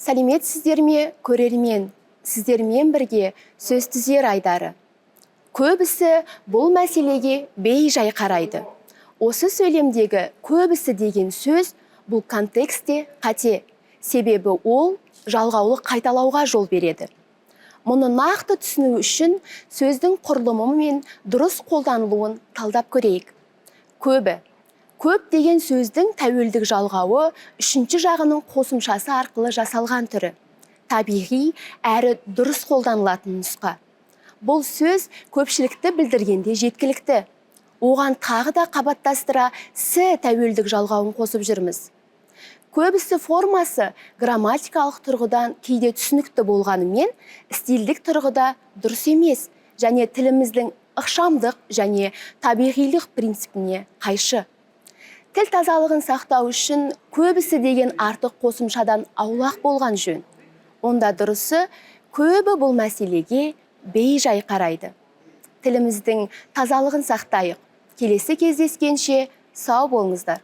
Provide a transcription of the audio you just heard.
Сәлеметсіздер ме, көрермен, сіздермен бірге сөз түзер айдары. Көбісі бұл мәселеге бей-жай қарайды. Осы сөйлемдегі көбісі деген сөз бұл контексте қате, себебі ол жалғаулы қайталауға жол береді. Мұны нақты түсіну үшін сөздің құрылымы мен дұрыс қолданылуын талдап көрейік. Көп деген сөздің тәуелдік жалғауы үшінші жағының қосымшасы арқылы жасалған түрі. Табиғи әрі дұрыс қолданылатын нұсқа. Бұл сөз көпшілікті білдіргенде жеткілікті. Оған тағы да қабаттастыра «с» тәуелдік жалғауын қосып жүрміз. Көбісі формасы грамматикалық тұрғыдан кейде түсінікті болғанымен, стильдік тұрғыда дұрыс емес және тіліміздің ықшамдық және табиғилық принципіне қайшы. Тіл тазалығын сақтау үшін көбісі деген артық қосымшадан аулақ болған жөн. Онда дұрысы, көбі бұл мәселеге бей-жай қарайды. Тіліміздің тазалығын сақтайық. Келесі кездескенше сау болыңыздар.